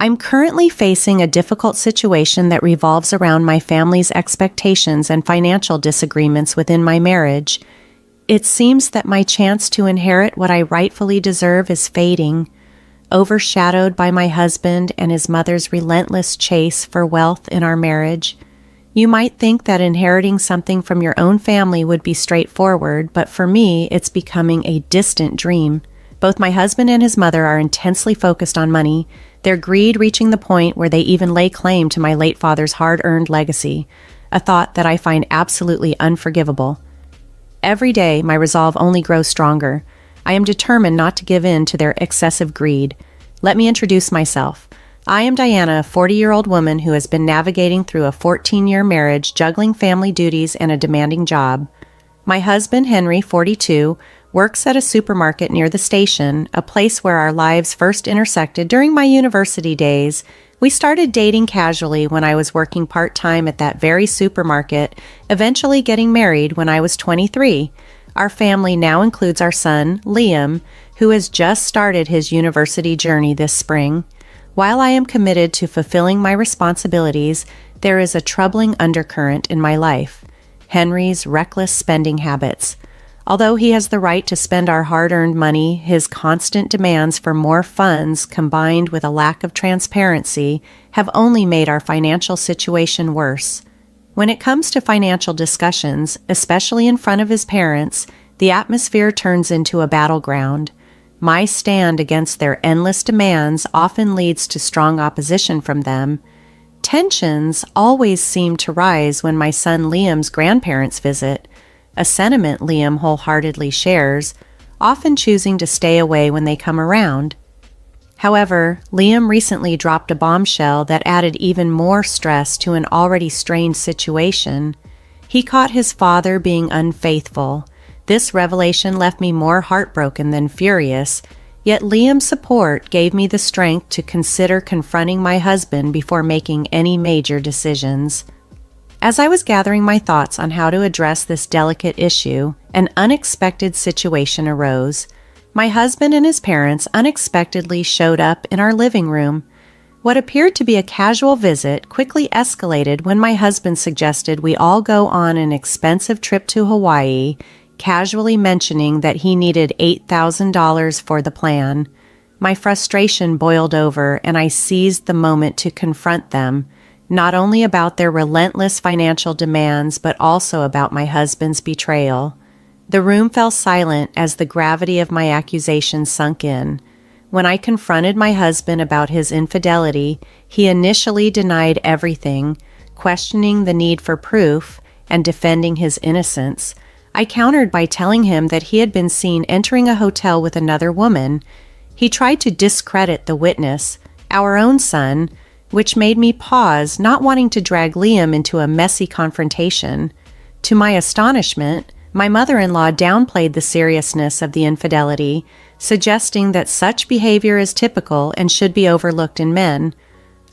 I'm currently facing a difficult situation that revolves around my family's expectations and financial disagreements within my marriage. It seems that my chance to inherit what I rightfully deserve is fading, overshadowed by my husband and his mother's relentless chase for wealth in our marriage. You might think that inheriting something from your own family would be straightforward, but for me, it's becoming a distant dream. Both my husband and his mother are intensely focused on money, their greed reaching the point where they even lay claim to my late father's hard-earned legacy, a thought that I find absolutely unforgivable. Every day, my resolve only grows stronger. I am determined not to give in to their excessive greed. Let me introduce myself. I am Diana, a 40-year-old woman who has been navigating through a 14-year marriage, juggling family duties and a demanding job. My husband, Henry, 42, works at a supermarket near the station, a place where our lives first intersected during my university days. We started dating casually when I was working part-time at that very supermarket, eventually getting married when I was 23. Our family now includes our son, Liam, who has just started his university journey this spring. While I am committed to fulfilling my responsibilities, there is a troubling undercurrent in my life: Henry's reckless spending habits. Although he has the right to spend our hard-earned money, his constant demands for more funds combined with a lack of transparency have only made our financial situation worse. When it comes to financial discussions, especially in front of his parents, the atmosphere turns into a battleground. My stand against their endless demands often leads to strong opposition from them. Tensions always seem to rise when my son Liam's grandparents visit, a sentiment Liam wholeheartedly shares, often choosing to stay away when they come around. However, Liam recently dropped a bombshell that added even more stress to an already strained situation. He caught his father being unfaithful. This revelation left me more heartbroken than furious, yet Liam's support gave me the strength to consider confronting my husband before making any major decisions. As I was gathering my thoughts on how to address this delicate issue, an unexpected situation arose. My husband and his parents unexpectedly showed up in our living room. What appeared to be a casual visit quickly escalated when my husband suggested we all go on an expensive trip to Hawaii, casually mentioning that he needed $8,000 for the plan. My frustration boiled over, and I seized the moment to confront them, not only about their relentless financial demands, but also about my husband's betrayal. The room fell silent as the gravity of my accusation sunk in. When I confronted my husband about his infidelity, he initially denied everything, questioning the need for proof and defending his innocence. I countered by telling him that he had been seen entering a hotel with another woman. He tried to discredit the witness, our own son, which made me pause, not wanting to drag Liam into a messy confrontation. To my astonishment, my mother-in-law downplayed the seriousness of the infidelity, suggesting that such behavior is typical and should be overlooked in men.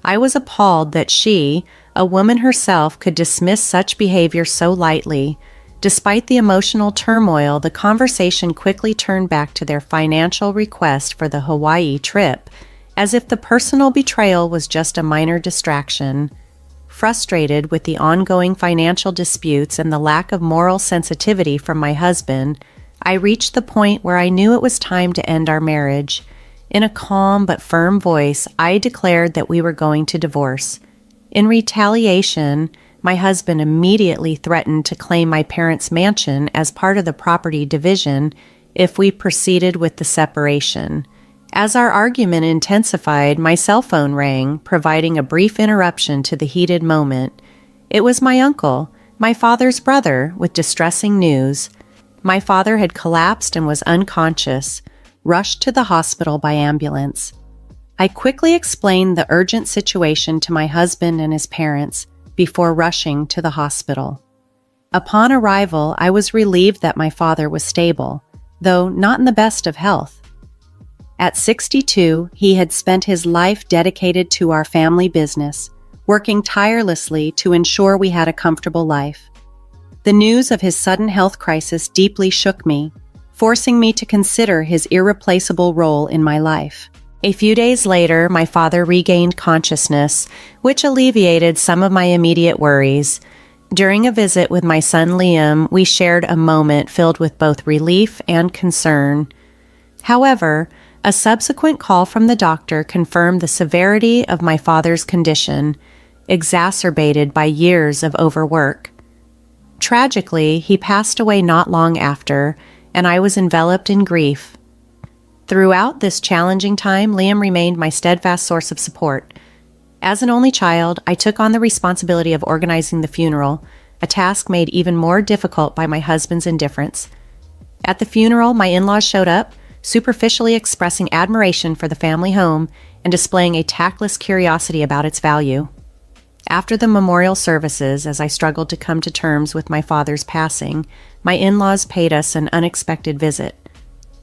I was appalled that she, a woman herself, could dismiss such behavior so lightly. Despite the emotional turmoil, the conversation quickly turned back to their financial request for the Hawaii trip, as if the personal betrayal was just a minor distraction. Frustrated with the ongoing financial disputes and the lack of moral sensitivity from my husband, I reached the point where I knew it was time to end our marriage. In a calm but firm voice, I declared that we were going to divorce. In retaliation, my husband immediately threatened to claim my parents' mansion as part of the property division if we proceeded with the separation. As our argument intensified, my cell phone rang, providing a brief interruption to the heated moment. It was my uncle, my father's brother, with distressing news. My father had collapsed and was unconscious, rushed to the hospital by ambulance. I quickly explained the urgent situation to my husband and his parents before rushing to the hospital. Upon arrival, I was relieved that my father was stable, though not in the best of health. At 62, he had spent his life dedicated to our family business, working tirelessly to ensure we had a comfortable life. The news of his sudden health crisis deeply shook me, forcing me to consider his irreplaceable role in my life. A few days later, my father regained consciousness, which alleviated some of my immediate worries. During a visit with my son Liam, we shared a moment filled with both relief and concern. However, a subsequent call from the doctor confirmed the severity of my father's condition, exacerbated by years of overwork. Tragically, he passed away not long after, and I was enveloped in grief. Throughout this challenging time, Liam remained my steadfast source of support. As an only child, I took on the responsibility of organizing the funeral, a task made even more difficult by my husband's indifference. At the funeral, my in-laws showed up, superficially expressing admiration for the family home and displaying a tactless curiosity about its value. After the memorial services, as I struggled to come to terms with my father's passing, my in-laws paid us an unexpected visit.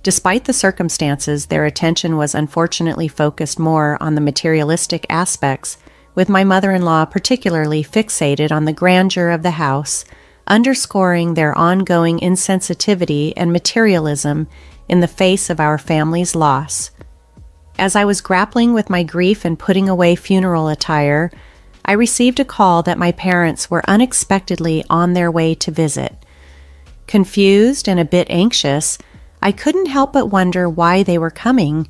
Despite the circumstances, their attention was unfortunately focused more on the materialistic aspects, with my mother-in-law particularly fixated on the grandeur of the house, underscoring their ongoing insensitivity and materialism in the face of our family's loss. As I was grappling with my grief and putting away funeral attire, I received a call that my parents were unexpectedly on their way to visit. Confused and a bit anxious, I couldn't help but wonder why they were coming.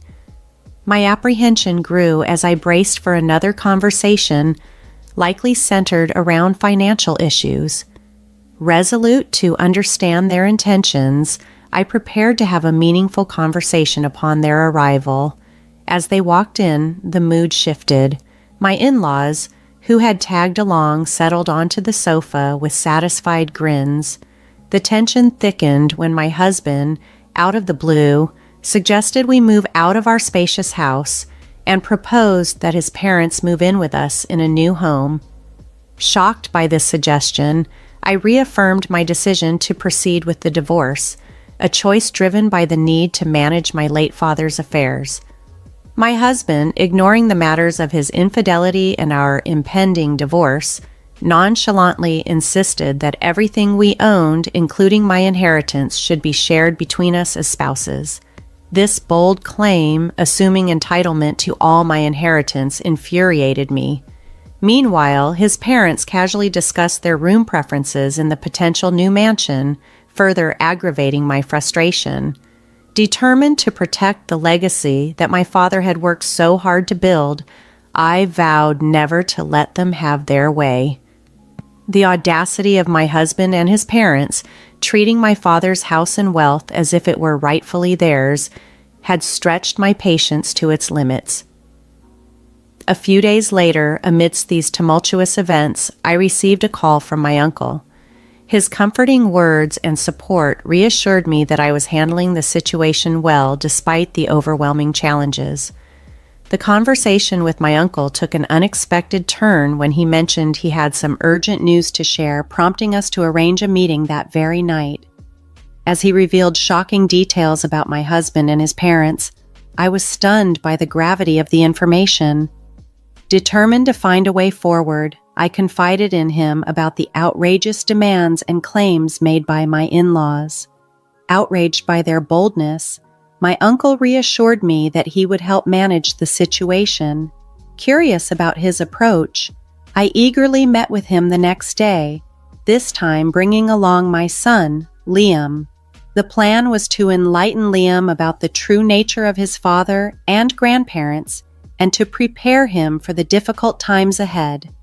My apprehension grew as I braced for another conversation, likely centered around financial issues. Resolute to understand their intentions, I prepared to have a meaningful conversation upon their arrival. As they walked in, the mood shifted. My in-laws, who had tagged along, settled onto the sofa with satisfied grins. The tension thickened when my husband, out of the blue, suggested we move out of our spacious house and proposed that his parents move in with us in a new home. Shocked by this suggestion, I reaffirmed my decision to proceed with the divorce, a choice driven by the need to manage my late father's affairs. My husband, ignoring the matters of his infidelity and our impending divorce, nonchalantly insisted that everything we owned, including my inheritance, should be shared between us as spouses. This bold claim, assuming entitlement to all my inheritance, infuriated me. Meanwhile, his parents casually discussed their room preferences in the potential new mansion, further aggravating my frustration. Determined to protect the legacy that my father had worked so hard to build, I vowed never to let them have their way. The audacity of my husband and his parents, treating my father's house and wealth as if it were rightfully theirs, had stretched my patience to its limits. A few days later, amidst these tumultuous events, I received a call from my uncle. His comforting words and support reassured me that I was handling the situation well despite the overwhelming challenges. The conversation with my uncle took an unexpected turn when he mentioned he had some urgent news to share, prompting us to arrange a meeting that very night. As he revealed shocking details about my husband and his parents, I was stunned by the gravity of the information. Determined to find a way forward, I confided in him about the outrageous demands and claims made by my in-laws. Outraged by their boldness, my uncle reassured me that he would help manage the situation. Curious about his approach, I eagerly met with him the next day, this time bringing along my son, Liam. The plan was to enlighten Liam about the true nature of his father and grandparents and to prepare him for the difficult times ahead.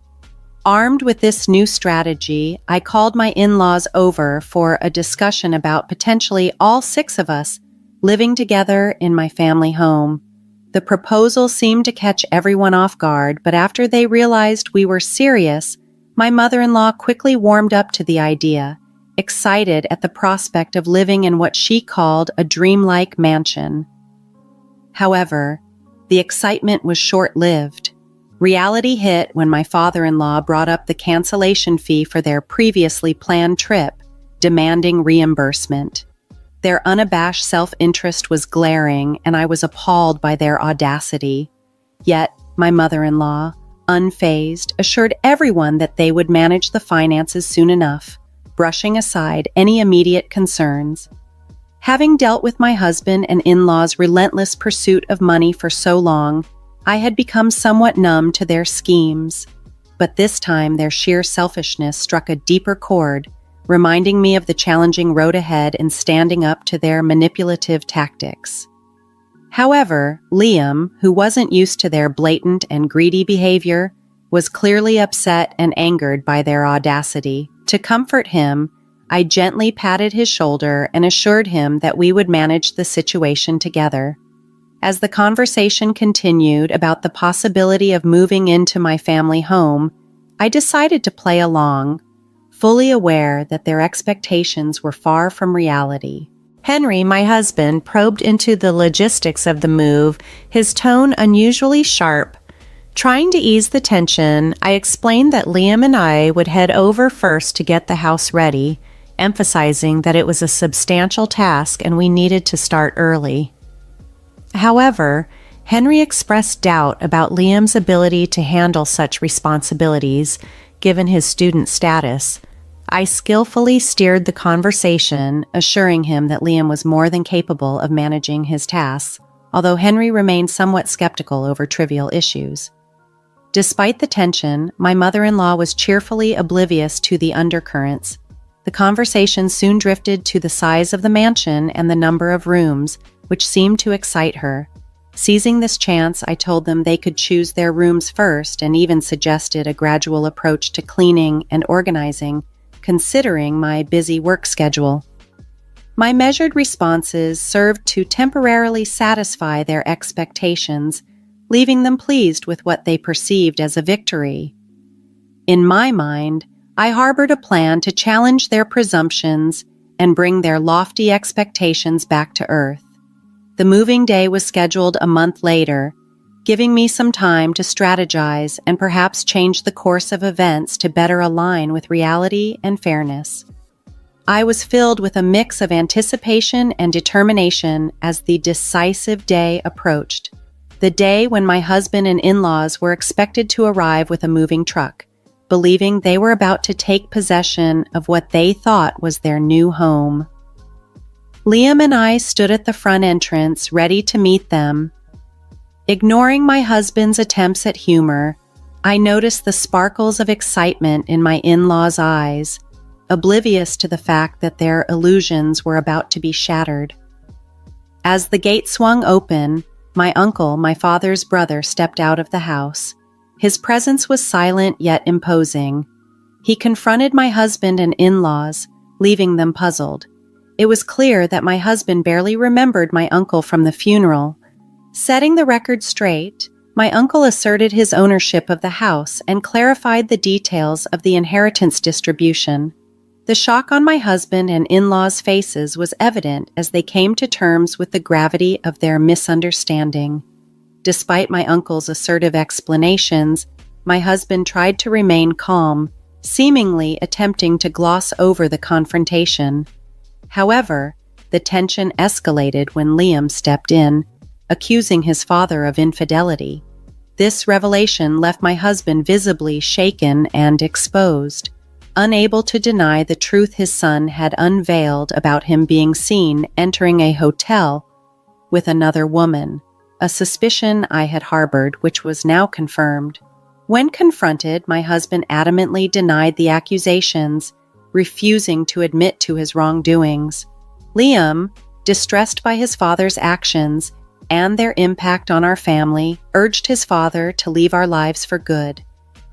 Armed with this new strategy, I called my in-laws over for a discussion about potentially all 6 of us living together in my family home. The proposal seemed to catch everyone off guard, but after they realized we were serious, my mother-in-law quickly warmed up to the idea, excited at the prospect of living in what she called a dreamlike mansion. However, the excitement was short-lived. Reality hit when my father-in-law brought up the cancellation fee for their previously planned trip, demanding reimbursement. Their unabashed self-interest was glaring, and I was appalled by their audacity. Yet, my mother-in-law, unfazed, assured everyone that they would manage the finances soon enough, brushing aside any immediate concerns. Having dealt with my husband and in-laws' relentless pursuit of money for so long, I had become somewhat numb to their schemes. But this time their sheer selfishness struck a deeper chord, reminding me of the challenging road ahead and standing up to their manipulative tactics. However, Liam, who wasn't used to their blatant and greedy behavior, was clearly upset and angered by their audacity. To comfort him, I gently patted his shoulder and assured him that we would manage the situation together. As the conversation continued about the possibility of moving into my family home, I decided to play along, fully aware that their expectations were far from reality. Henry, my husband, probed into the logistics of the move, his tone unusually sharp. Trying to ease the tension, I explained that Liam and I would head over first to get the house ready, emphasizing that it was a substantial task and we needed to start early. However, Henry expressed doubt about Liam's ability to handle such responsibilities, given his student status. I skillfully steered the conversation, assuring him that Liam was more than capable of managing his tasks, although Henry remained somewhat skeptical over trivial issues. Despite the tension, my mother-in-law was cheerfully oblivious to the undercurrents. The conversation soon drifted to the size of the mansion and the number of rooms, which seemed to excite her. Seizing this chance, I told them they could choose their rooms first and even suggested a gradual approach to cleaning and organizing, considering my busy work schedule. My measured responses served to temporarily satisfy their expectations, leaving them pleased with what they perceived as a victory. In my mind, I harbored a plan to challenge their presumptions and bring their lofty expectations back to earth. The moving day was scheduled a month later, giving me some time to strategize and perhaps change the course of events to better align with reality and fairness. I was filled with a mix of anticipation and determination as the decisive day approached, the day when my husband and in-laws were expected to arrive with a moving truck, believing they were about to take possession of what they thought was their new home. Liam and I stood at the front entrance, ready to meet them. Ignoring my husband's attempts at humor, I noticed the sparkles of excitement in my in-laws' eyes, oblivious to the fact that their illusions were about to be shattered. As the gate swung open, my uncle, my father's brother, stepped out of the house. His presence was silent yet imposing. He confronted my husband and in-laws, leaving them puzzled. It was clear that my husband barely remembered my uncle from the funeral. Setting the record straight, my uncle asserted his ownership of the house and clarified the details of the inheritance distribution. The shock on my husband and in-laws' faces was evident as they came to terms with the gravity of their misunderstanding. Despite my uncle's assertive explanations, my husband tried to remain calm, seemingly attempting to gloss over the confrontation. However, the tension escalated when Liam stepped in, accusing his father of infidelity. This revelation left my husband visibly shaken and exposed, unable to deny the truth his son had unveiled about him being seen entering a hotel with another woman, a suspicion I had harbored, which was now confirmed. When confronted, my husband adamantly denied the accusations, refusing to admit to his wrongdoings. Liam, distressed by his father's actions and their impact on our family, urged his father to leave our lives for good.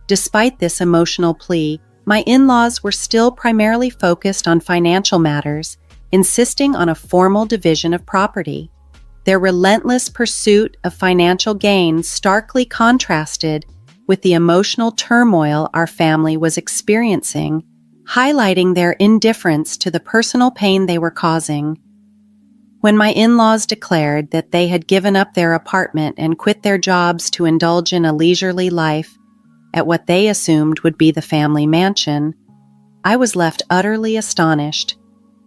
Despite this emotional plea, my in-laws were still primarily focused on financial matters, insisting on a formal division of property. Their relentless pursuit of financial gain starkly contrasted with the emotional turmoil our family was experiencing, highlighting their indifference to the personal pain they were causing. When my in-laws declared that they had given up their apartment and quit their jobs to indulge in a leisurely life at what they assumed would be the family mansion, I was left utterly astonished.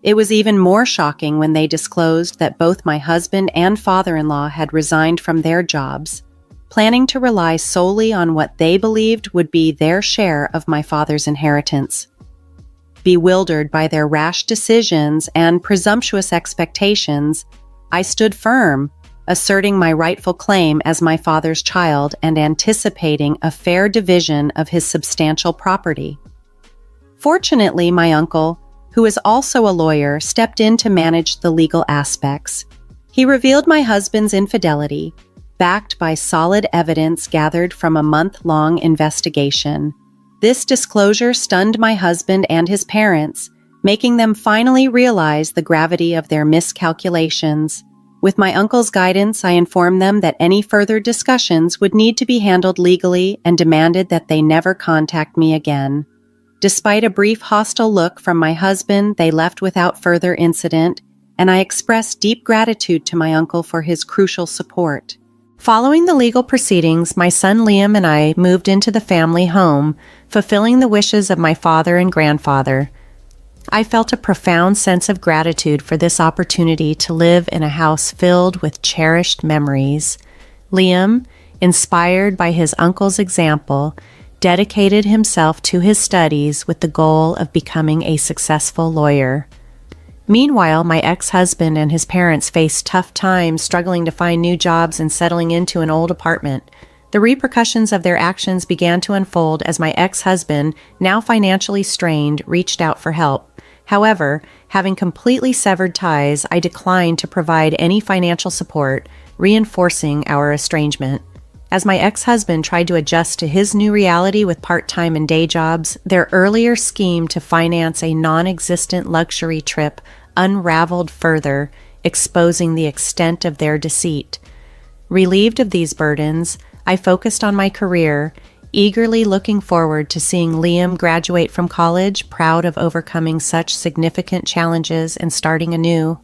It was even more shocking when they disclosed that both my husband and father-in-law had resigned from their jobs, planning to rely solely on what they believed would be their share of my father's inheritance. bewildered by their rash decisions and presumptuous expectations, I stood firm, asserting my rightful claim as my father's child and anticipating a fair division of his substantial property. Fortunately, my uncle, who is also a lawyer, stepped in to manage the legal aspects. He revealed my husband's infidelity, backed by solid evidence gathered from a month-long investigation. This disclosure stunned my husband and his parents, making them finally realize the gravity of their miscalculations. With my uncle's guidance, I informed them that any further discussions would need to be handled legally and demanded that they never contact me again. Despite a brief hostile look from my husband, they left without further incident, and I expressed deep gratitude to my uncle for his crucial support. Following the legal proceedings, my son Liam and I moved into the family home, fulfilling the wishes of my father and grandfather. I felt a profound sense of gratitude for this opportunity to live in a house filled with cherished memories. Liam, inspired by his uncle's example, dedicated himself to his studies with the goal of becoming a successful lawyer. Meanwhile, my ex-husband and his parents faced tough times struggling to find new jobs and settling into an old apartment. The repercussions of their actions began to unfold as my ex-husband, now financially strained, reached out for help. However, having completely severed ties, I declined to provide any financial support, reinforcing our estrangement. As my ex-husband tried to adjust to his new reality with part-time and day jobs, their earlier scheme to finance a non-existent luxury trip unraveled further, exposing the extent of their deceit. Relieved of these burdens, I focused on my career, eagerly looking forward to seeing Liam graduate from college, proud of overcoming such significant challenges and starting anew.